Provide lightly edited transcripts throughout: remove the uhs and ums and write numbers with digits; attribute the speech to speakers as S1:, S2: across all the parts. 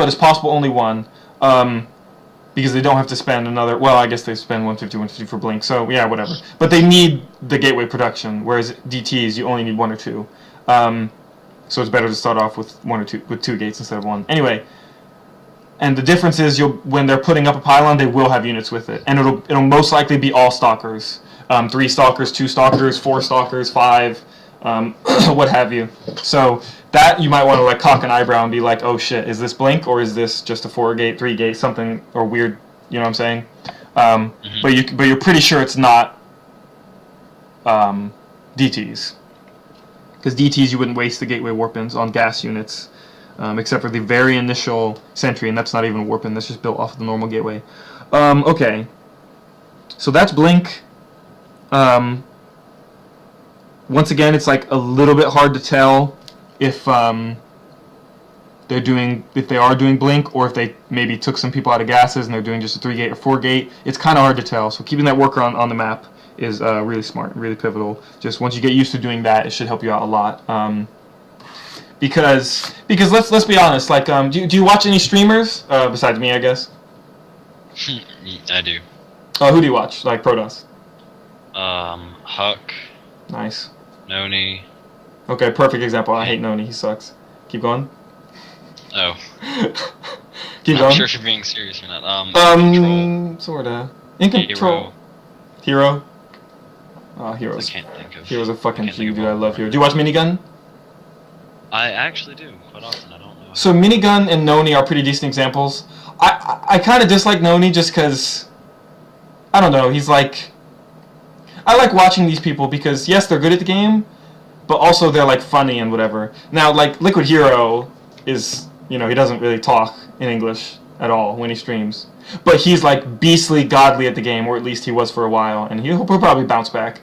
S1: but it's possible only one. Because they don't have to spend another. Well, I guess they spend 150 for blink. So yeah, whatever. But they need the gateway production, whereas DTs you only need 1 or 2. So it's better to start off with 1 or 2 with 2 gates instead of 1. Anyway, and the difference is when they're putting up a pylon, they will have units with it, and it'll most likely be all stalkers, 3 stalkers, 2 stalkers, 4 stalkers, 5, what have you. So that you might want to like cock an eyebrow and be like, oh shit, is this blink or is this just a 4 gate, 3 gate, something or weird? You know what I'm saying? But you're pretty sure it's not DTs, because DTs you wouldn't waste the gateway warp-ins on gas units, except for the very initial sentry, and that's not even a warp-in. That's just built off of the normal gateway. Okay, so that's blink. Once again, it's like a little bit hard to tell if they are doing blink, or if they maybe took some people out of gases and they're doing just a 3 gate or 4 gate. It's kind of hard to tell. So keeping that worker on the map is really smart, really pivotal. Just once you get used to doing that, it should help you out a lot. Because let's be honest, like do you watch any streamers besides me, I guess?
S2: I do.
S1: Who do you watch? Like Protoss?
S2: Huck.
S1: Nice.
S2: Noni.
S1: Okay, perfect example. I hate Noni. He sucks. Keep going.
S2: Oh.
S1: Keep
S2: I'm
S1: going.
S2: sure if you're being serious or not.
S1: Sorta. In Control. Hero. Oh, Hero's.
S2: I can't think of.
S1: Hero's a fucking Q, dude. I love Hero. Do you watch Minigun?
S2: I actually do quite often. I don't know.
S1: So Minigun and Noni are pretty decent examples. I kind of dislike Noni just because, I don't know, he's like, I like watching these people because yes, they're good at the game, but also they're like funny and whatever. Now, like Liquid Hero is, you know, he doesn't really talk in English at all when he streams, but he's like beastly godly at the game, or at least he was for a while, and he'll probably bounce back.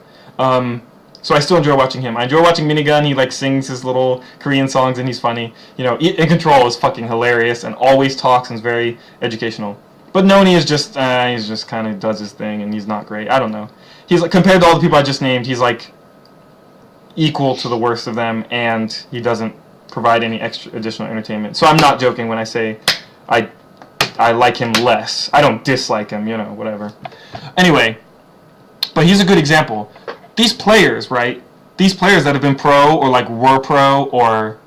S1: So I still enjoy watching him. I enjoy watching Minigun. He like sings his little Korean songs and he's funny. You know, In Control is fucking hilarious and always talks and is very educational. But Noni is just he's just kind of does his thing and he's not great. I don't know. He's like, compared to all the people I just named, he's like equal to the worst of them, and he doesn't provide any extra additional entertainment. So I'm not joking when I say I like him less. I don't dislike him, you know, whatever. Anyway, but he's a good example. These players, right? These players that have been pro or like were pro or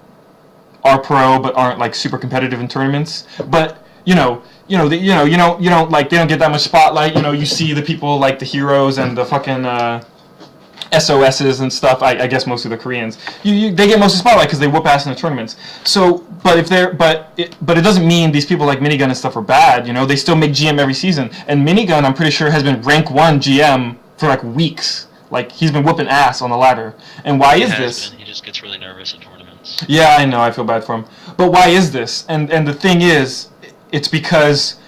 S1: are pro but aren't like super competitive in tournaments. But you don't like they don't get that much spotlight. You know, you see the people like the heroes and the fucking SOSs and stuff. I guess mostly the Koreans. They get most of the spotlight because they whoop ass in the tournaments. So, but it doesn't mean these people like Minigun and stuff are bad. You know, they still make GM every season. And Minigun, I'm pretty sure, has been rank 1 GM for like weeks. Like, he's been whooping ass on the ladder. And why is this?
S2: He just gets really nervous at tournaments.
S1: Yeah, I know. I feel bad for him. But why is this? And the thing is, it's because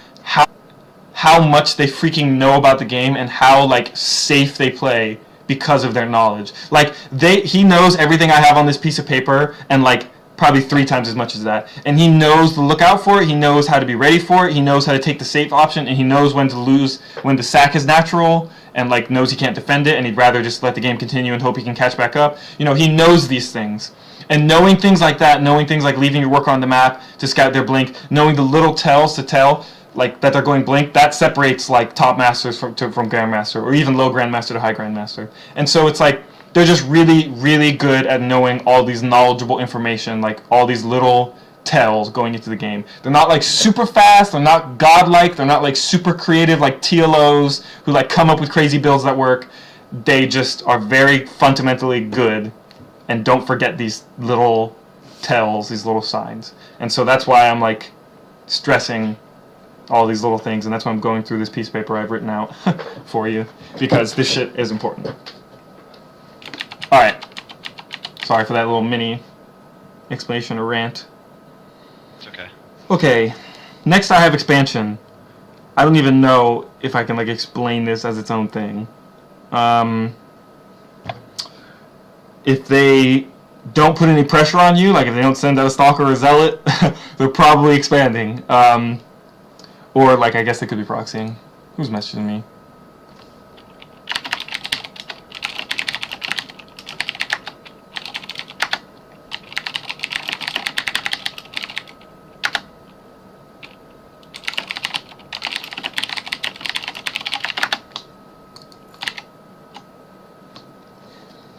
S1: how much they freaking know about the game and how, like, safe they play because of their knowledge. Like, he knows everything I have on this piece of paper and, like, probably 3 times as much as that. And he knows to look out for it. He knows how to be ready for it. He knows how to take the safe option. And he knows when to lose, when the sack is natural, and like knows he can't defend it, and he'd rather just let the game continue and hope he can catch back up. You know, he knows these things. And knowing things like that, knowing things like leaving your worker on the map to scout their blink, knowing the little tells to tell, like that they're going blink, that separates like top masters from grandmaster, or even low grandmaster to high grandmaster. And so it's like they're just really, really good at knowing all these knowledgeable information, like all these little tells going into the game. They're not like super fast, they're not godlike, they're not like super creative like TLOs who like come up with crazy builds that work. They just are very fundamentally good and don't forget these little tells, these little signs. And so that's why I'm like stressing all these little things, and that's why I'm going through this piece of paper I've written out for you, because this shit is important. Alright. Sorry for that little mini explanation or rant. Okay, next I have expansion. I don't even know if I can like explain this as its own thing. If they don't put any pressure on you, like if they don't send out a stalker or a zealot, they're probably expanding. Or like I guess they could be proxying. Who's messaging me?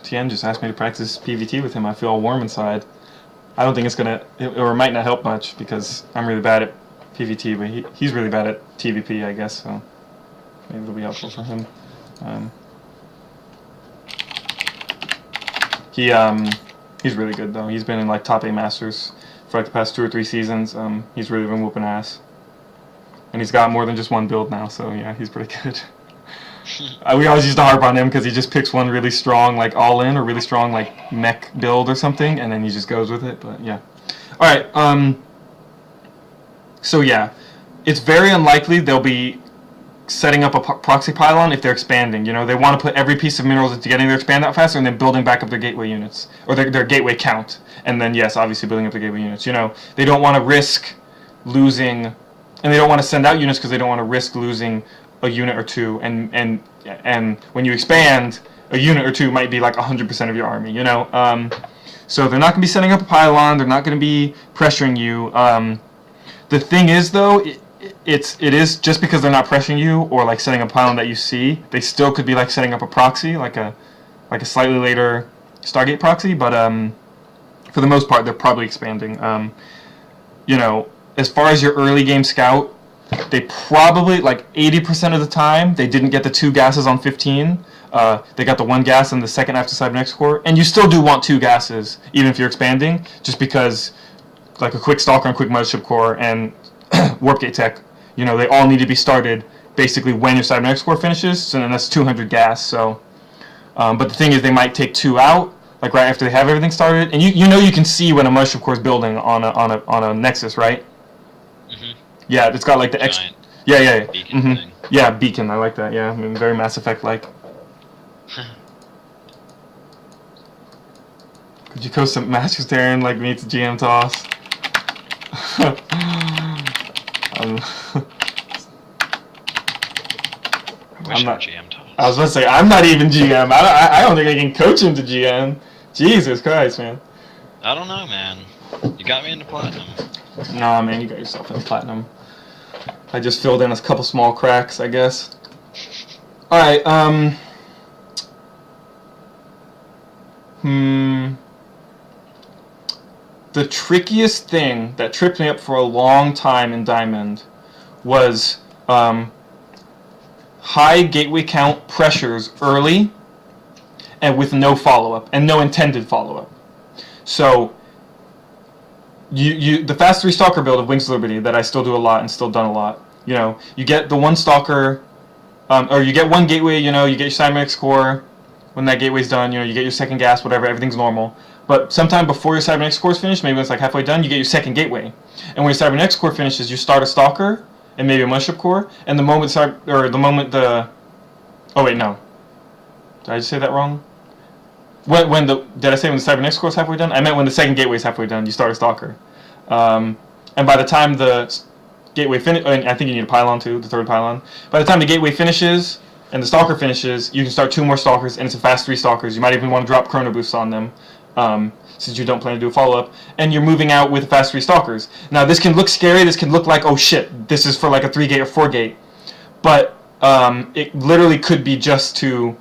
S1: TN just asked me to practice PvT with him. I feel all warm inside. I don't think it's gonna, or it might not help much because I'm really bad at PvT, but he's really bad at TVP, I guess. So maybe it'll be helpful for him. He's really good though. He's been in like top 8 Masters for like the past 2 or 3 seasons. He's really been whooping ass, and he's got more than just one build now. So yeah, he's pretty good. We always used to harp on him because he just picks one really strong like all in or really strong like mech build or something, and then he just goes with it. But yeah, all right. So yeah, it's very unlikely they'll be setting up a proxy pylon if they're expanding. You know, they want to put every piece of minerals into getting their expand out faster and then building back up their gateway units or their gateway count, and then yes, obviously building up their gateway units. You know, they don't want to risk losing, and they don't want to send out units because they don't want to risk losing a unit or two, and when you expand, a unit or two might be like 100% of your army, you know. So they're not going to be setting up a pylon. They're not going to be pressuring you. The thing is, though, it is just because they're not pressuring you or like setting a pylon that you see, they still could be like setting up a proxy, like a slightly later Stargate proxy. But for the most part, they're probably expanding. You know, as far as your early game scout, they probably, like 80% of the time, they didn't get the 2 gases on 15. They got the 1 gas in the second after Cybernetics Core. And you still do want 2 gases, even if you're expanding, just because, like a quick Stalker and quick Mothership Core and Warp Gate Tech, you know, they all need to be started basically when your Cybernetics Core finishes, so then that's 200 gas. So, but the thing is, they might take 2 out, like right after they have everything started. And you know you can see when a Mothership Core is building on a Nexus, right? Yeah, it's got like the
S2: Giant
S1: yeah.
S2: beacon thing.
S1: Yeah, beacon. I like that. Yeah, I mean, very Mass Effect like. Could you coach some Masteritarian like me to GM toss?
S2: I'm not GM toss.
S1: I was about to say I'm not even GM. I don't think I can coach him to GM. Jesus Christ, man.
S2: I don't know, man. You got me into Platinum.
S1: Nah, man, you got yourself in Platinum. I just filled in a couple small cracks, I guess. Alright, the trickiest thing that tripped me up for a long time in Diamond was high gateway count pressures early and with no follow-up and no intended follow-up. So the fast 3 Stalker build of Wings of Liberty that I still do a lot and still done a lot, you know, you get the 1 Stalker, or you get 1 gateway, you know, you get your Cybernetics Core. When that gateway's done, you know, you get your 2nd gas, whatever, everything's normal. But sometime before your Cybernetics Core is finished, maybe when it's like halfway done, you get your 2nd gateway. And when your Cybernetics Core finishes, you start a Stalker and maybe a Mothership Core. And the moment oh wait, no, did I just say that wrong? Did I say when the Cybernetics Core is halfway done? I meant when the 2nd gateway is halfway done, you start a Stalker. And by the time the gateway finishes, I think you need a pylon too, the 3rd pylon. By the time the gateway finishes and the Stalker finishes, you can start 2 more Stalkers, and it's a fast 3 Stalkers. You might even want to drop Chrono Boosts on them, since you don't plan to do a follow-up. And you're moving out with fast 3 Stalkers. Now, this can look scary. This can look like, oh shit, this is for like a 3-gate or 4-gate. But it literally could be just to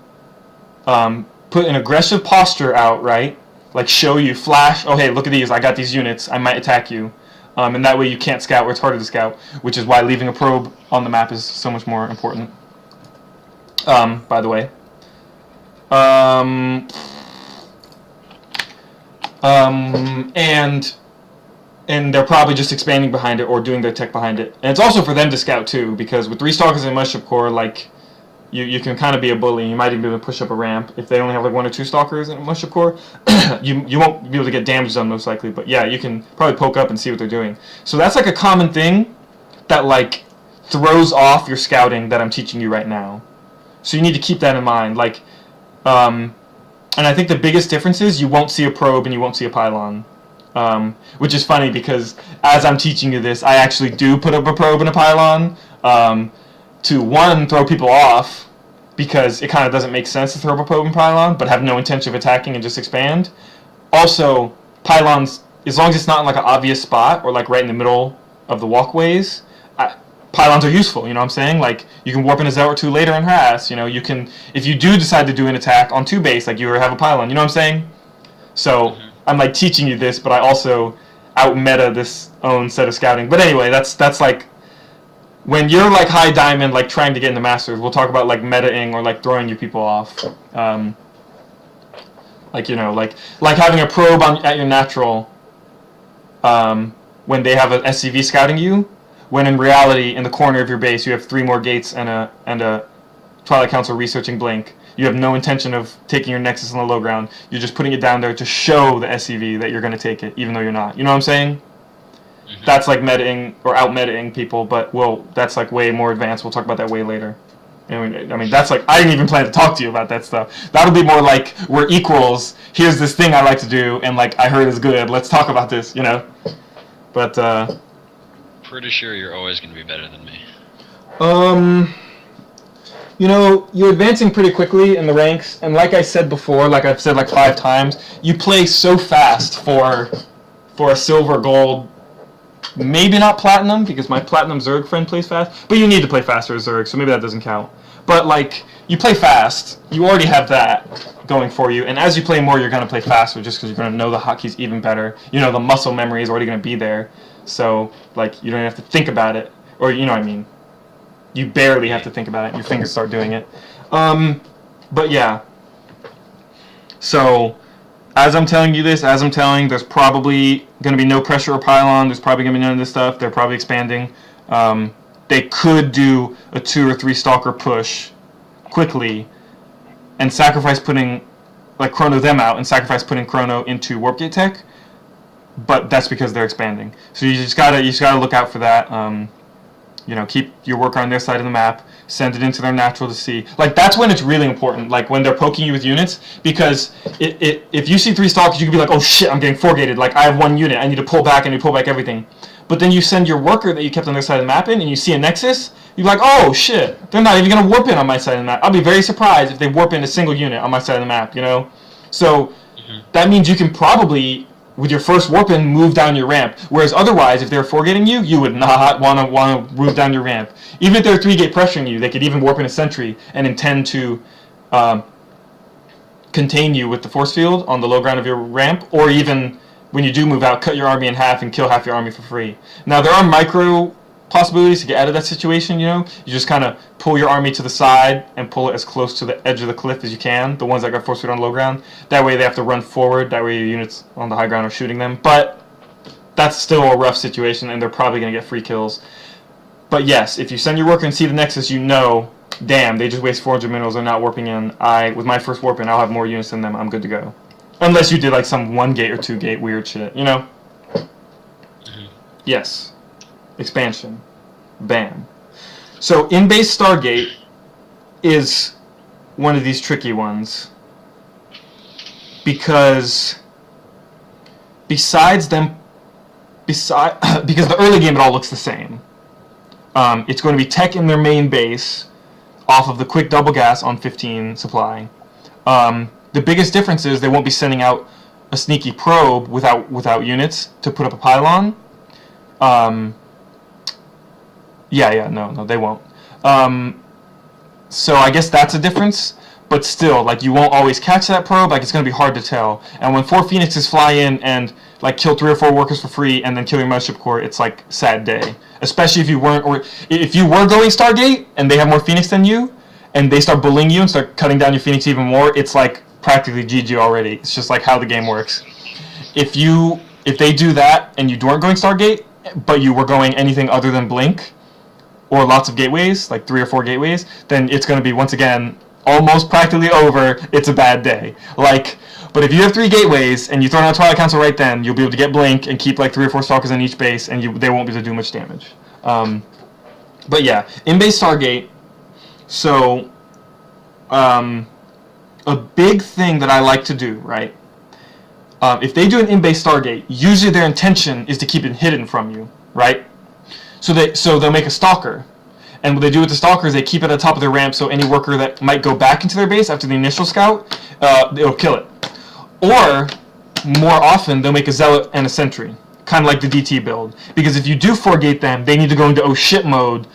S1: put an aggressive posture out, right? Like show you, flash, oh hey, look at these, I got these units, I might attack you. And that way you can't scout, or it's harder to scout, which is why leaving a probe on the map is so much more important. By the way. And they're probably just expanding behind it or doing their tech behind it. And it's also for them to scout too, because with 3 Stalkers and Mothership Core, like, you can kind of be a bully. You might even be able to push up a ramp. If they only have like 1 or 2 Stalkers and a Mothership Core, you won't be able to get damage done most likely. But yeah, you can probably poke up and see what they're doing. So that's like a common thing that like throws off your scouting that I'm teaching you right now. So you need to keep that in mind. Like, and I think the biggest difference is you won't see a probe and you won't see a pylon. Which is funny because as I'm teaching you this, I actually do put up a probe and a pylon to, 1, throw people off because it kind of doesn't make sense to throw up a probe and pylon but have no intention of attacking and just expand. Also, pylons, as long as it's not in like an obvious spot or like right in the middle of the walkways, pylons are useful, you know what I'm saying? Like, you can warp in a zealot or two later and harass, you know, you can, if you do decide to do an attack on 2 base, like you have a pylon, you know what I'm saying? So, I'm like teaching you this, but I also out-meta this own set of scouting. But anyway, that's like, when you're like high diamond, like trying to get into masters, we'll talk about like metaing or like throwing you people off. Like, you know, like having a probe at your natural, when they have an SCV scouting you, when in reality, in the corner of your base, you have 3 more gates and a Twilight Council researching blink. You have no intention of taking your Nexus on the low ground. You're just putting it down there to show the SCV that you're going to take it, even though you're not. You know what I'm saying? That's like metaing or out-metaing people, but that's like way more advanced. We'll talk about that way later. I mean, that's like, I didn't even plan to talk to you about that stuff. That'll be more like, we're equals, here's this thing I like to do, and like, I heard it's good, let's talk about this, you know? But,
S2: Pretty sure you're always going to be better than me.
S1: you know, you're advancing pretty quickly in the ranks, and like I said before, like I've said like 5 times, you play so fast for a silver, gold, maybe not platinum, because my platinum Zerg friend plays fast, but you need to play faster as Zerg, so maybe that doesn't count. But like, you play fast, you already have that going for you, and as you play more, you're going to play faster, just because you're going to know the hotkeys even better. You know, the muscle memory is already going to be there, so like, you don't have to think about it, or you know what I mean. You barely have to think about it, your fingers start doing it. But yeah. So, as I'm telling you this, there's probably going to be no pressure or pylon, there's probably going to be none of this stuff, they're probably expanding. They could do a 2 or 3 stalker push quickly and sacrifice putting, like, Chrono them out and sacrifice putting Chrono into Warp Gate tech, but that's because they're expanding. So you just gotta look out for that. You know, keep your worker on their side of the map, send it into their natural to see. Like, that's when it's really important, like, when they're poking you with units, because if you see 3 stalkers, you can be like, oh shit, I'm getting 4-gated, like, I have 1 unit, I need to pull back, and you pull back everything. But then you send your worker that you kept on their side of the map in, and you see a Nexus, you're like, oh shit, they're not even going to warp in on my side of the map. I'll be very surprised if they warp in a single unit on my side of the map, you know? So, that means you can probably, with your first warp in, move down your ramp. Whereas otherwise, if they're 4-gating you, you would not want to move down your ramp. Even if they're 3-gate pressuring you, they could even warp in a sentry and intend to contain you with the force field on the low ground of your ramp, or even when you do move out, cut your army in half and kill half your army for free. Now, there are micro possibilities to get out of that situation, you know? You just kind of pull your army to the side and pull it as close to the edge of the cliff as you can, the ones that got force field on low ground. That way they have to run forward, that way your units on the high ground are shooting them. But that's still a rough situation, and they're probably going to get free kills. But yes, if you send your worker and see the Nexus, you know, damn, they just waste 400 minerals, they're not warping in. With my first warp in, I'll have more units than them, I'm good to go. Unless you did like some 1-gate or 2-gate weird shit, you know? Yes. Expansion. Bam. So, in-base Stargate is one of these tricky ones. Because because the early game it all looks the same. It's going to be tech in their main base off of the quick double gas on 15 supply. The biggest difference is they won't be sending out a sneaky probe without units to put up a pylon. No, they won't. So I guess that's a difference, but still, like, you won't always catch that probe, like, it's going to be hard to tell. And when 4 Phoenixes fly in and, like, kill 3 or 4 workers for free and then kill your Mothership Core, it's, like, sad day. Especially if you weren't, or if you were going Stargate and they have more Phoenix than you, and they start bullying you and start cutting down your Phoenix even more, it's, like, practically GG already. It's just, like, how the game works. If they do that and you weren't going Stargate, but you were going anything other than Blink, or lots of gateways, like 3 or 4 gateways, then it's going to be, once again, almost practically over. It's a bad day. Like, but if you have 3 gateways and you throw down Twilight Council right then, you'll be able to get Blink and keep like 3 or 4 stalkers on each base, and they won't be able to do much damage. But yeah, in-base Stargate. So, a big thing that I like to do, right? If they do an in-base Stargate, usually their intention is to keep it hidden from you, right? So they'll make a stalker, and what they do with the stalker is they keep it at the top of their ramp, so any worker that might go back into their base after the initial scout, it'll kill it. Or, more often, they'll make a zealot and a sentry, kind of like the DT build, because if you do 4-gate them, they need to go into oh shit mode